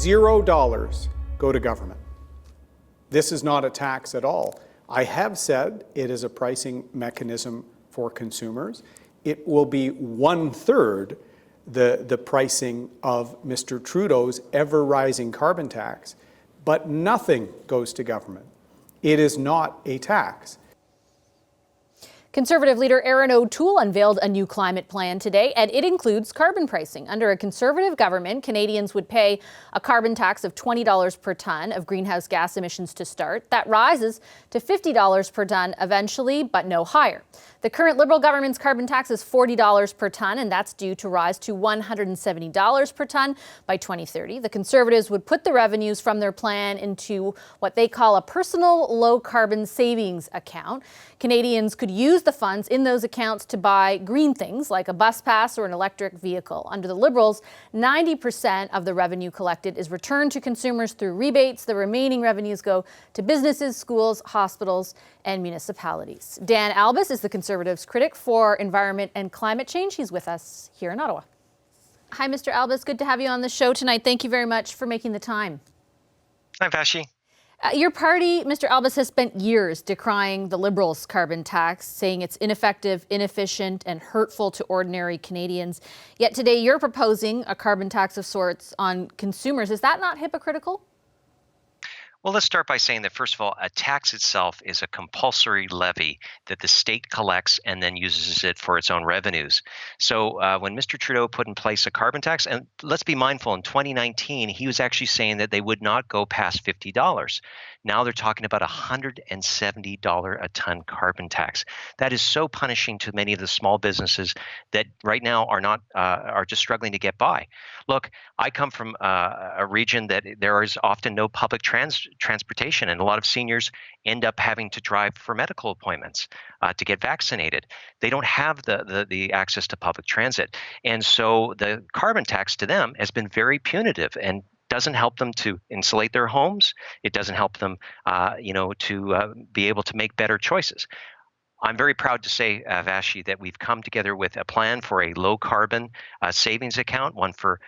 $0 go to government. This is not a tax at all. I have said it is a pricing mechanism for consumers. It will be 1/3 the pricing of Mr. Trudeau's ever-rising carbon tax, but nothing goes to government. It is not a tax. Conservative leader Erin O'Toole unveiled a new climate plan today, and it includes carbon pricing. Under a Conservative government, Canadians would pay a carbon tax of $20 per tonne of greenhouse gas emissions to start. That rises to $50 per tonne eventually, but no higher. The current Liberal government's carbon tax is $40 per tonne, and that's due to rise to $170 per tonne by 2030. The Conservatives would put the revenues from their plan into what they call a personal low-carbon savings account. Canadians could use the funds in those accounts to buy green things like a bus pass or an electric vehicle. Under the Liberals, 90% of the revenue collected is returned to consumers through rebates. The remaining revenues go to businesses, schools, hospitals, and municipalities. Dan Albas is the Conservatives' critic for environment and climate change. He's with us here in Ottawa. Hi, Mr. Albas. Good to have you on the show tonight. Thank you very much for making the time. Hi, Vashi. Your party, Mr. Albas, has spent years decrying the Liberals' carbon tax, saying it's ineffective, inefficient, and hurtful to ordinary Canadians. Yet today you're proposing a carbon tax of sorts on consumers. Is that not hypocritical? Well, let's start by saying that, first of all, a tax itself is a compulsory levy that the state collects and then uses it for its own revenues. So when Mr. Trudeau put in place a carbon tax, and let's be mindful, in 2019, he was actually saying that they would not go past $50. Now they're talking about $170 a ton carbon tax. That is so punishing to many of the small businesses that right now are just struggling to get by. Look, I come from a region that there is often no public transportation, and a lot of seniors end up having to drive for medical appointments to get vaccinated. They don't have the access to public transit, and so the carbon tax to them has been very punitive and doesn't help them to insulate their homes. It doesn't help them, to be able to make better choices. I'm very proud to say, Vashi, that we've come together with a plan for a low-carbon savings account, one for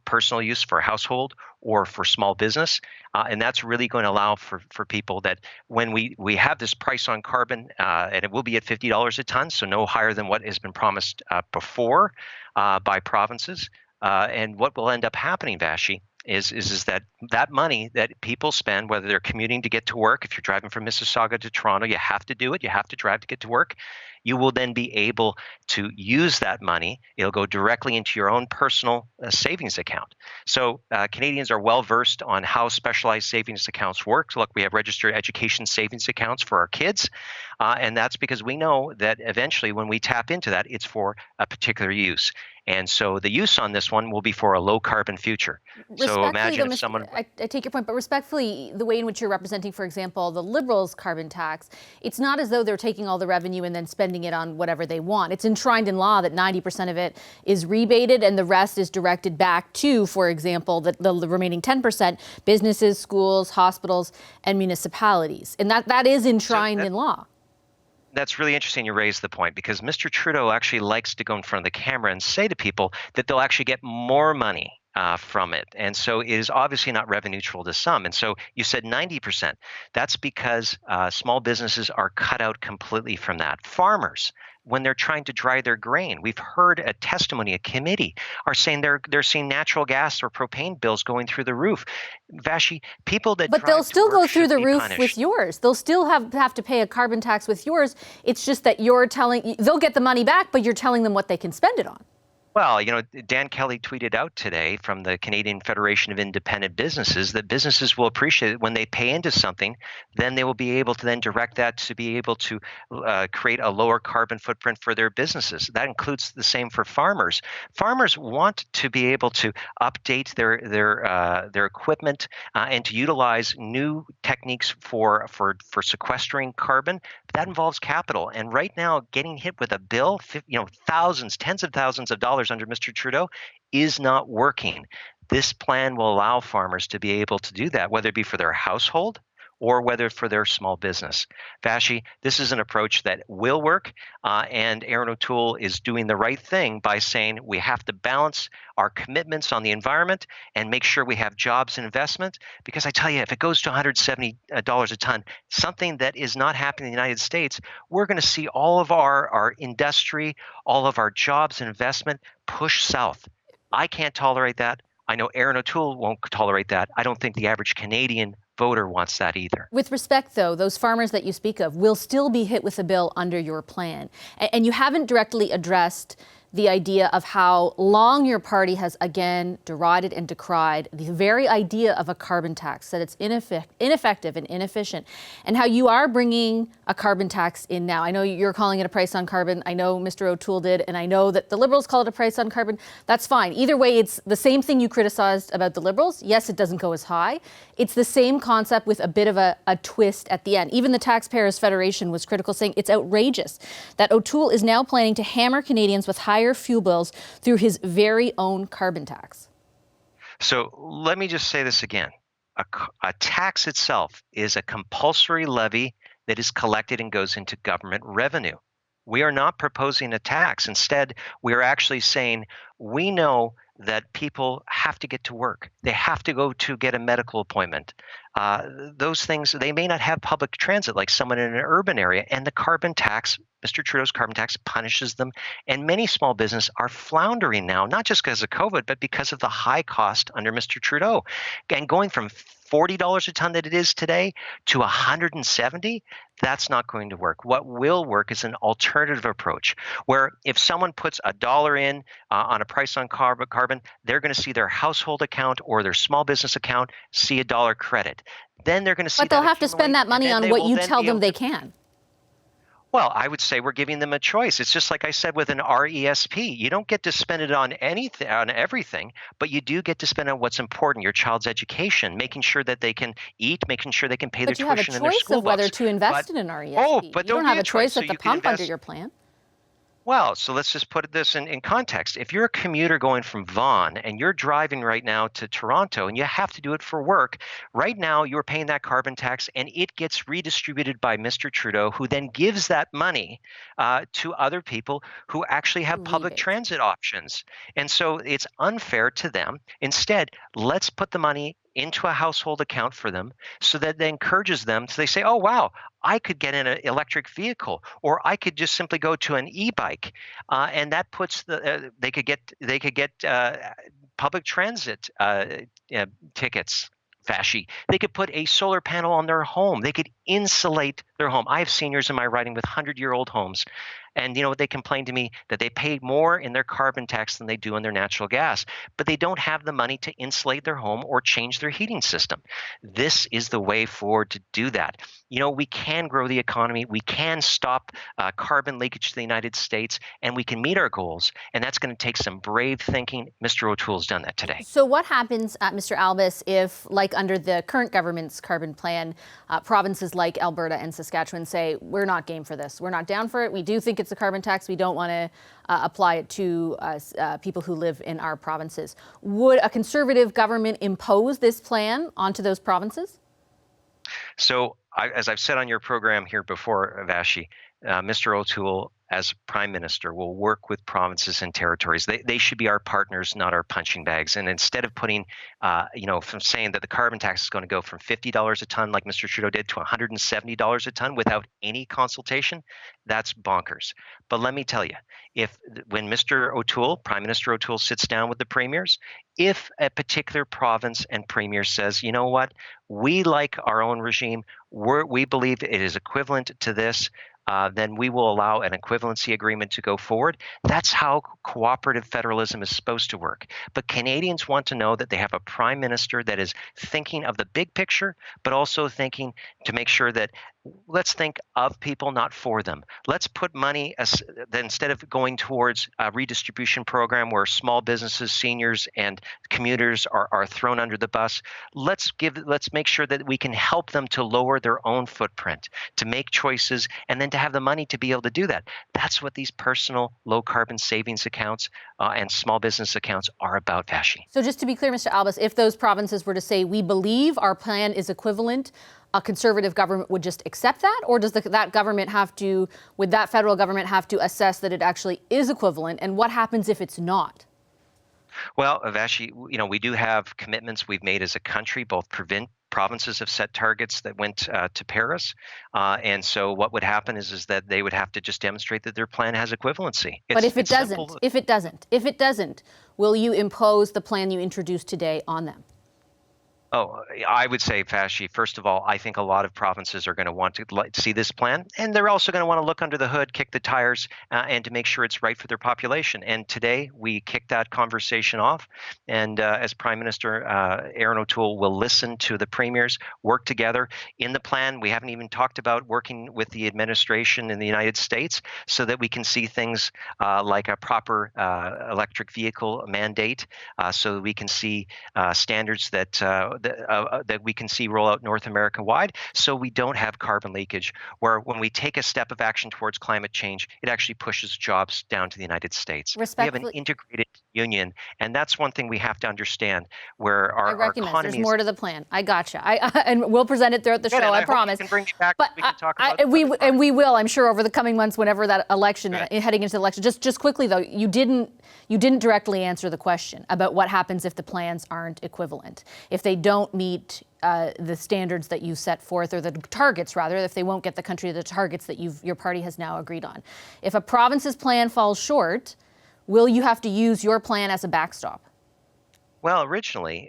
personal use for a household or for small business. And that's really going to allow for people that when we have this price on carbon, and it will be at $50 a ton, so no higher than what has been promised before by provinces. And what will end up happening, Vashi, is that money that people spend, whether they're commuting to get to work, if you're driving from Mississauga to Toronto, you have to do it. You have to drive to get to work. You will then be able to use that money. It'll go directly into your own personal savings account. So Canadians are well versed on how specialized savings accounts work. So look, we have registered education savings accounts for our kids. And that's because we know that eventually when we tap into that, it's for a particular use. And so the use on this one will be for a low-carbon future. So imagine if someone... I take your point, but respectfully, the way in which you're representing, for example, the Liberals' carbon tax, it's not as though they're taking all the revenue and then spending it on whatever they want. It's enshrined in law that 90% of it is rebated and the rest is directed back to, for example, the remaining 10%, businesses, schools, hospitals, and municipalities. And that is enshrined in law. That's really interesting you raised the point, because Mr. Trudeau actually likes to go in front of the camera and say to people that they'll actually get more money from it. And so it is obviously not revenue neutral to some. And so you said 90%. That's because small businesses are cut out completely from that. Farmers, when they're trying to dry their grain, we've heard a testimony, a committee are saying they're seeing natural gas or propane bills going through the roof. Vashi, people that but they'll still go through the roof with yours. They'll still have to pay a carbon tax with yours. It's just that they'll get the money back, but you're telling them what they can spend it on. Well, Dan Kelly tweeted out today from the Canadian Federation of Independent Businesses that businesses will appreciate it when they pay into something, then they will be able to then direct that to be able to create a lower carbon footprint for their businesses. That includes the same for farmers. Farmers want to be able to update their equipment and to utilize new techniques for sequestering carbon. That involves capital. And right now, getting hit with a bill, thousands, tens of thousands of dollars under Mr. Trudeau is not working. This plan will allow farmers to be able to do that, whether it be for their household or whether for their small business. Vashi, this is an approach that will work, and Erin O'Toole is doing the right thing by saying we have to balance our commitments on the environment and make sure we have jobs and investment. Because I tell you, if it goes to $170 a ton, something that is not happening in the United States, we're going to see all of our industry, all of our jobs and investment push south. I can't tolerate that. I know Erin O'Toole won't tolerate that. I don't think the average Canadian voter wants that either. With respect, though, those farmers that you speak of will still be hit with a bill under your plan. And you haven't directly addressed the idea of how long your party has again derided and decried the very idea of a carbon tax, that it's ineffective and inefficient, and how you are bringing a carbon tax in now. I know you're calling it a price on carbon. I know Mr. O'Toole did, and I know that the Liberals call it a price on carbon. That's fine. Either way, it's the same thing you criticized about the Liberals. Yes, it doesn't go as high. It's the same concept with a bit of a twist at the end. Even the Taxpayers Federation was critical, saying it's outrageous that O'Toole is now planning to hammer Canadians with higher fuel bills through his very own carbon tax. So let me just say this again. A tax itself is a compulsory levy that is collected and goes into government revenue. We are not proposing a tax. Instead, we are actually saying we know that people have to get to work. They have to go to get a medical appointment. Those things, they may not have public transit like someone in an urban area, and the carbon tax, Mr. Trudeau's carbon tax, punishes them. And many small businesses are floundering now, not just because of COVID, but because of the high cost under Mr. Trudeau. And going from $40 a ton that it is today to $170, that's not going to work. What will work is an alternative approach where if someone puts $1 in on a price on carbon, they're going to see their household account or their small business account see $1 credit. Then they're going to see. But they'll have to spend that money on what you tell them they can. Well, I would say we're giving them a choice. It's just like I said with an RESP. You don't get to spend it on anything, on everything, but you do get to spend on what's important, your child's education, making sure that they can eat, making sure they can pay their tuition and their school books. But you have a choice of whether to invest in an RESP. But you don't have a choice at the pump under your plan. Well, so let's just put this in context. If you're a commuter going from Vaughan and you're driving right now to Toronto and you have to do it for work, right now you're paying that carbon tax and it gets redistributed by Mr. Trudeau, who then gives that money to other people who actually have public transit options. And so it's unfair to them. Instead, let's put the money into a household account for them so that it encourages them. So they say, oh, wow, I could get in an electric vehicle, or I could just simply go to an e-bike. And that puts they could get public transit tickets. Vashi. They could put a solar panel on their home. They could insulate their home. I have seniors in my riding with 100-year-old homes. And you know what, they complain to me that they pay more in their carbon tax than they do in their natural gas, but they don't have the money to insulate their home or change their heating system. This is the way forward to do that. You know, we can grow the economy, we can stop carbon leakage to the United States, and we can meet our goals. And that's going to take some brave thinking. Mr. O'Toole's done that today. So what happens, Mr. Albas, if, like under the current government's carbon plan, provinces like Alberta and Saskatchewan say, we're not game for this, we're not down for it, we do think it's a carbon tax, we don't want to apply it to people who live in our provinces. Would a Conservative government impose this plan onto those provinces? So, as I've said on your program here before, Vashi, Mr. O'Toole, as Prime Minister, will work with provinces and territories. They should be our partners, not our punching bags. And instead of putting, from saying that the carbon tax is going to go from $50 a ton, like Mr. Trudeau did, to $170 a ton without any consultation, that's bonkers. But let me tell you, when Mr. O'Toole, Prime Minister O'Toole, sits down with the premiers, if a particular province and premier says, you know what, we like our own regime, we believe it is equivalent to this, then we will allow an equivalency agreement to go forward. That's how cooperative federalism is supposed to work. But Canadians want to know that they have a prime minister that is thinking of the big picture, but also thinking to make sure that let's think of people, not for them. Let's put money instead of going towards a redistribution program where small businesses, seniors, and commuters are thrown under the bus. Let's make sure that we can help them to lower their own footprint, to make choices, and then to have the money to be able to do that. That's what these personal low carbon savings accounts and small business accounts are about, Vashi. So just to be clear, Mr. Albas, if those provinces were to say, we believe our plan is equivalent a Conservative government would just accept that? Or does that government have to, would that federal government have to assess that it actually is equivalent? And what happens if it's not? Well, Vashi, we do have commitments we've made as a country. Both provinces have set targets that went to Paris. And so what would happen is that they would have to just demonstrate that their plan has equivalency. But if it doesn't, will you impose the plan you introduced today on them? Oh, I would say, Vashi, first of all, I think a lot of provinces are going to want to see this plan, and they're also going to want to look under the hood, kick the tires, and to make sure it's right for their population. And today, we kicked that conversation off, and as Prime Minister Erin O'Toole will listen to the premiers, work together. In the plan, we haven't even talked about working with the administration in the United States so that we can see things like a proper electric vehicle mandate, so that we can see standards that we can see roll out North America wide, so we don't have carbon leakage, where when we take a step of action towards climate change, it actually pushes jobs down to the United States. We have an integrated union, and that's one thing we have to understand, where our economy. There's more to the plan. I gotcha. And we'll present it throughout the show, I promise. Can bring you back. But we can talk about we will, I'm sure, over the coming months, whenever that election, heading into the election. Just quickly, though, you didn't directly answer the question about what happens if the plans aren't equivalent, if they don't meet the standards that you set forth, or the targets, rather, if they won't get the country the targets that your party has now agreed on. If a province's plan falls short, will you have to use your plan as a backstop? Well, originally,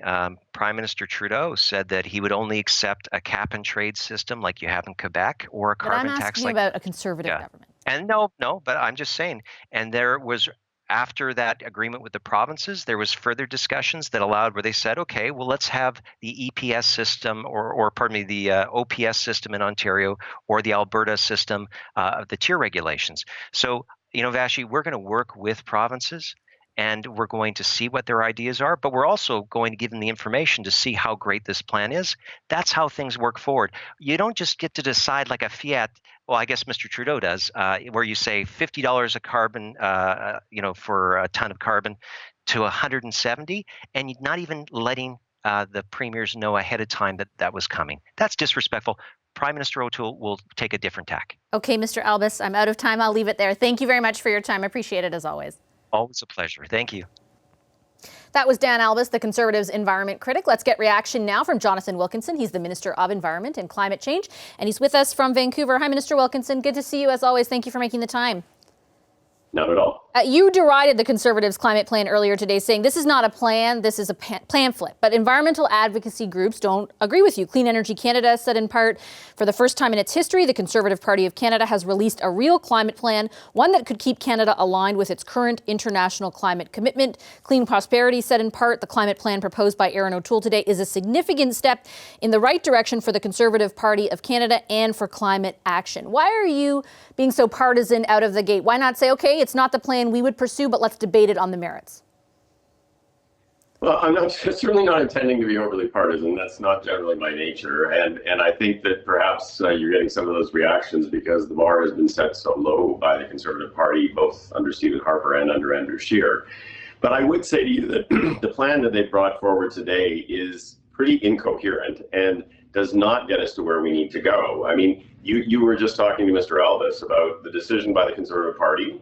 Prime Minister Trudeau said that he would only accept a cap-and-trade system like you have in Quebec, or a carbon tax. But I'm asking about a Conservative government. And no, but I'm just saying. And there was, after that agreement with the provinces, there was further discussions that allowed, where they said, okay, well, let's have the EPS system, or pardon me, the OPS system in Ontario, or the Alberta system of the tier regulations. So, Vashi, we're going to work with provinces, and we're going to see what their ideas are, but we're also going to give them the information to see how great this plan is. That's how things work forward. You don't just get to decide like a fiat. Well, I guess Mr. Trudeau does, where you say $50 a carbon, for a ton of carbon, to $170, and you're not even letting the premiers know ahead of time that that was coming. That's disrespectful. Prime Minister O'Toole will take a different tack. Okay, Mr. Albas, I'm out of time. I'll leave it there. Thank you very much for your time. I appreciate it as always. Always a pleasure. Thank you. That was Dan Albas, the Conservatives' environment critic. Let's get reaction now from Jonathan Wilkinson. He's the Minister of Environment and Climate Change, and he's with us from Vancouver. Hi, Minister Wilkinson. Good to see you as always. Thank you for making the time. Not at all. You derided the Conservatives' climate plan earlier today, saying this is not a plan, this is a pamphlet. But environmental advocacy groups don't agree with you. Clean Energy Canada said in part, for the first time in its history, the Conservative Party of Canada has released a real climate plan, one that could keep Canada aligned with its current international climate commitment. Clean Prosperity said in part, the climate plan proposed by Erin O'Toole today is a significant step in the right direction for the Conservative Party of Canada and for climate action. Why are you being so partisan out of the gate? Why not say, okay, it's not the plan we would pursue, but let's debate it on the merits? Well, I'm certainly not intending to be overly partisan. That's not generally my nature. And I think that perhaps you're getting some of those reactions because the bar has been set so low by the Conservative Party, both under Stephen Harper and under Andrew Scheer. But I would say to you that the plan that they brought forward today is pretty incoherent and does not get us to where we need to go. I mean, you were just talking to Mr. Albas about the decision by the Conservative Party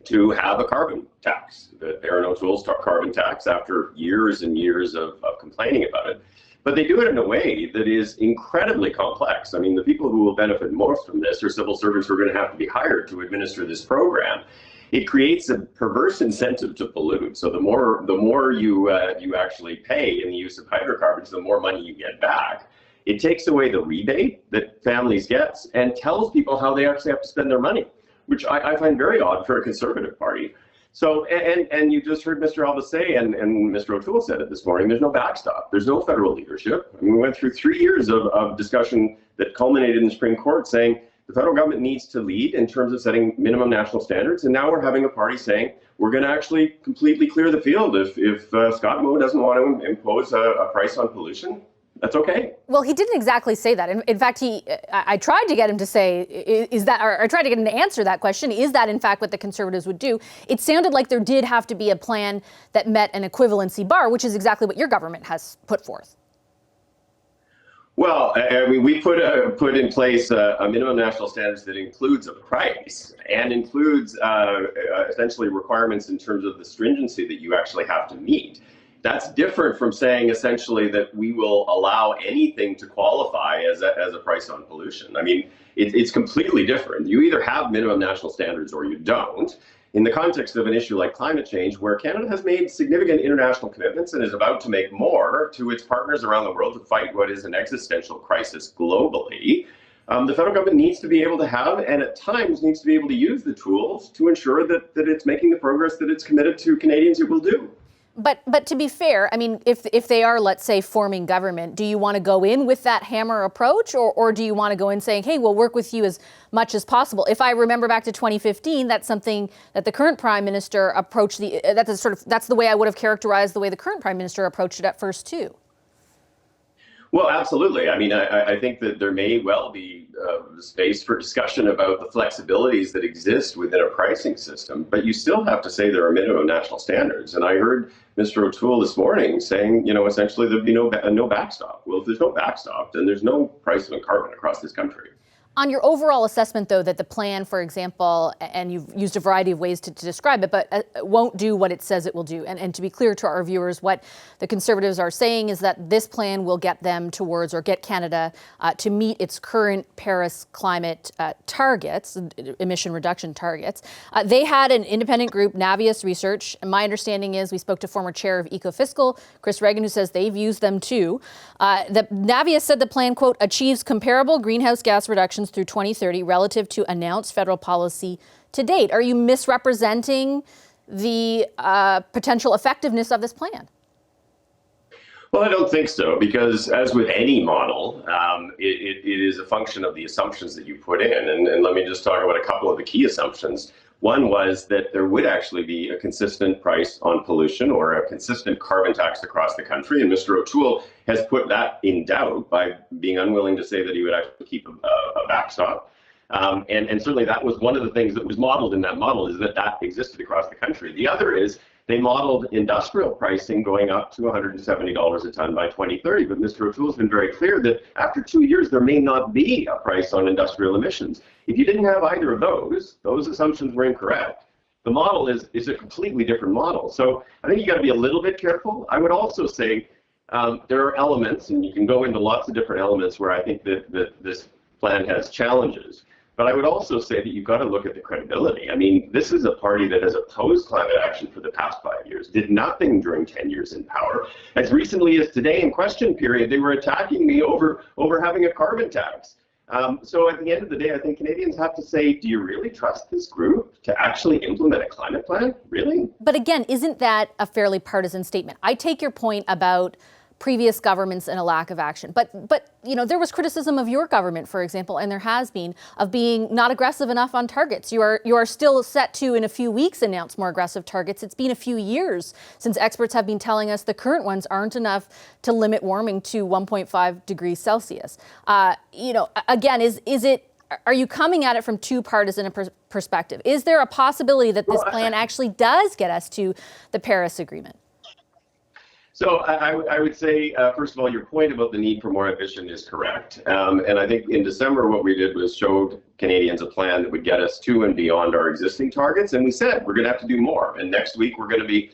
to have a carbon tax, the Erin O'Toole's carbon tax, after years and years of complaining about it. But they do it in a way that is incredibly complex. I mean, the people who will benefit most from this are civil servants who are going to have to be hired to administer this program. It creates a perverse incentive to pollute. So the more you actually pay in the use of hydrocarbons, the more money you get back. It takes away the rebate that families get and tells people how they actually have to spend their money, which I find very odd for a Conservative Party. So, and you just heard Mr. Albas say, and Mr. O'Toole said it this morning, there's no backstop. There's no federal leadership. I mean, we went through 3 years of discussion that culminated in the Supreme Court saying the federal government needs to lead in terms of setting minimum national standards. And now we're having a party saying we're going to actually completely clear the field. If Scott Moe doesn't want to impose a price on pollution, that's okay. Well, he didn't exactly say that. In fact, I tried to get him to say, I tried to get him to answer that question. Is that in fact what the Conservatives would do? It sounded like there did have to be a plan that met an equivalency bar, which is exactly what your government has put forth. Well, I mean, we put in place a minimum national standards that includes a price and includes essentially requirements in terms of the stringency that you actually have to meet. That's different from saying essentially that we will allow anything to qualify as a price on pollution. I mean, it's completely different. You either have minimum national standards or you don't. In the context of an issue like climate change, where Canada has made significant international commitments and is about to make more to its partners around the world to fight what is an existential crisis globally, the federal government needs to be able to have, and at times needs to be able to use the tools to ensure that it's making the progress that it's committed to Canadians it will do. But to be fair, I mean, if they are, let's say, forming government, do you want to go in with that hammer approach, or do you want to go in saying, hey, we'll work with you as much as possible? If I remember back to 2015, that's something that the current Prime Minister approached. That's the way I would have characterized the way the current Prime Minister approached it at first too. Well, absolutely. I mean, I think that there may well be space for discussion about the flexibilities that exist within a pricing system, but you still have to say there are minimum national standards. And I heard Mr. O'Toole this morning saying, essentially there'd be no backstop. Well, if there's no backstop, then there's no price on carbon across this country. On your overall assessment, though, that the plan, for example, and you've used a variety of ways to describe it, but won't do what it says it will do. And to be clear to our viewers, what the Conservatives are saying is that this plan will get them towards, or get Canada to meet its current Paris climate targets, emission reduction targets. They had an independent group, Navius Research. And my understanding is we spoke to former chair of Ecofiscal, Chris Regan, who says they've used them too. The Navius said the plan, quote, achieves comparable greenhouse gas reductions through 2030 relative to announced federal policy to date. Are you misrepresenting the potential effectiveness of this plan? Well, I don't think so, because as with any model, it is a function of the assumptions that you put in. And let me just talk about a couple of the key assumptions. One was that there would actually be a consistent price on pollution or a consistent carbon tax across the country. And Mr. O'Toole has put that in doubt by being unwilling to say that he would actually keep a backstop. And certainly that was one of the things that was modeled in that model, is that existed across the country. The other is they modeled industrial pricing going up to $170 a ton by 2030. But Mr. O'Toole has been very clear that after 2 years, there may not be a price on industrial emissions. If you didn't have either of those assumptions were incorrect. The model is a completely different model. So I think you got to be a little bit careful. I would also say there are elements, and you can go into lots of different elements where I think that this plan has challenges. But I would also say that you've got to look at the credibility. I mean, this is a party that has opposed climate action for the past 5 years, did nothing during 10 years in power. As recently as today in question period, they were attacking me over having a carbon tax. So at the end of the day, I think Canadians have to say, do you really trust this group to actually implement a climate plan? Really? But again, isn't that a fairly partisan statement? I take your point about previous governments and a lack of action. But there was criticism of your government, for example, and there has been, of being not aggressive enough on targets. You are still set to, in a few weeks, announce more aggressive targets. It's been a few years since experts have been telling us the current ones aren't enough to limit warming to 1.5 degrees Celsius. Again, are you coming at it from too partisan a perspective? Is there a possibility that this plan actually does get us to the Paris Agreement? So I would say, first of all, your point about the need for more ambition is correct. And I think in December, what we did was showed Canadians a plan that would get us to and beyond our existing targets. And we said, we're going to have to do more. And next week, we're going to be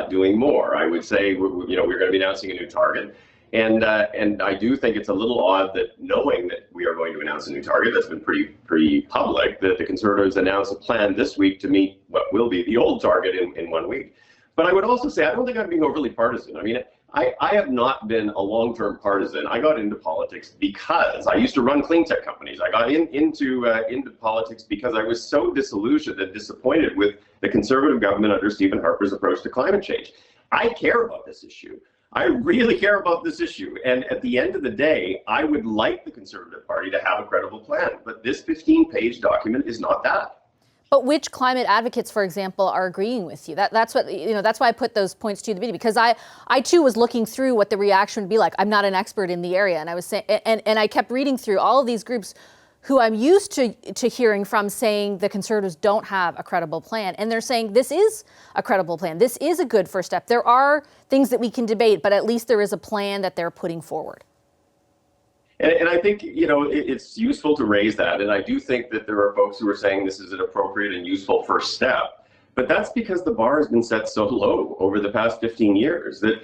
doing more. I would say, we're going to be announcing a new target. And I do think it's a little odd that, knowing that we are going to announce a new target that's been pretty public, that the Conservatives announced a plan this week to meet what will be the old target in 1 week. But I would also say, I don't think I'm being overly partisan. I mean, I have not been a long-term partisan. I got into politics because I used to run clean tech companies. I got into politics because I was so disillusioned and disappointed with the Conservative government under Stephen Harper's approach to climate change. I care about this issue. I really care about this issue. And at the end of the day, I would like the Conservative Party to have a credible plan. But this 15-page document is not that. But which climate advocates, for example, are agreeing with you? That's what, that's why I put those points to the video, because I too was looking through what the reaction would be like. I'm not an expert in the area, and I was saying, and I kept reading through all of these groups who I'm used to hearing from saying the Conservatives don't have a credible plan, and they're saying this is a credible plan. This is a good first step. There are things that we can debate, but at least there is a plan that they're putting forward. And I think, it's useful to raise that. And I do think that there are folks who are saying this is an appropriate and useful first step. But that's because the bar has been set so low over the past 15 years that,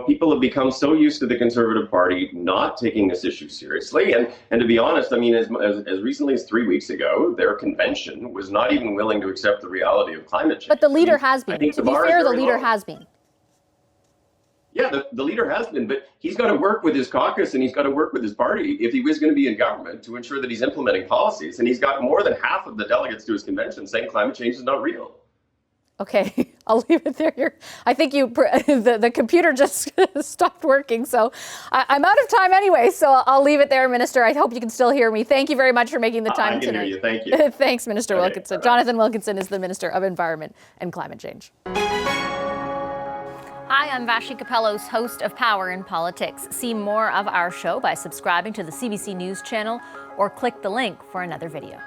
people have become so used to the Conservative Party not taking this issue seriously. And to be honest, I mean, as recently as 3 weeks ago, their convention was not even willing to accept the reality of climate change. But the leader has been. To be fair, the leader has been. Yeah, the leader has been, but he's got to work with his caucus and he's got to work with his party if he was going to be in government to ensure that he's implementing policies. And he's got more than half of the delegates to his convention saying climate change is not real. Okay, I'll leave it there. I think the computer just stopped working, so I'm out of time anyway, so I'll leave it there, Minister. I hope you can still hear me. Thank you very much for making the time tonight. I can hear you. Thank you. Thanks, Minister Wilkinson. Bye-bye. Jonathan Wilkinson is the Minister of Environment and Climate Change. Hi, I'm Vashi Capellos, host of Power in Politics. See more of our show by subscribing to the CBC News channel or click the link for another video.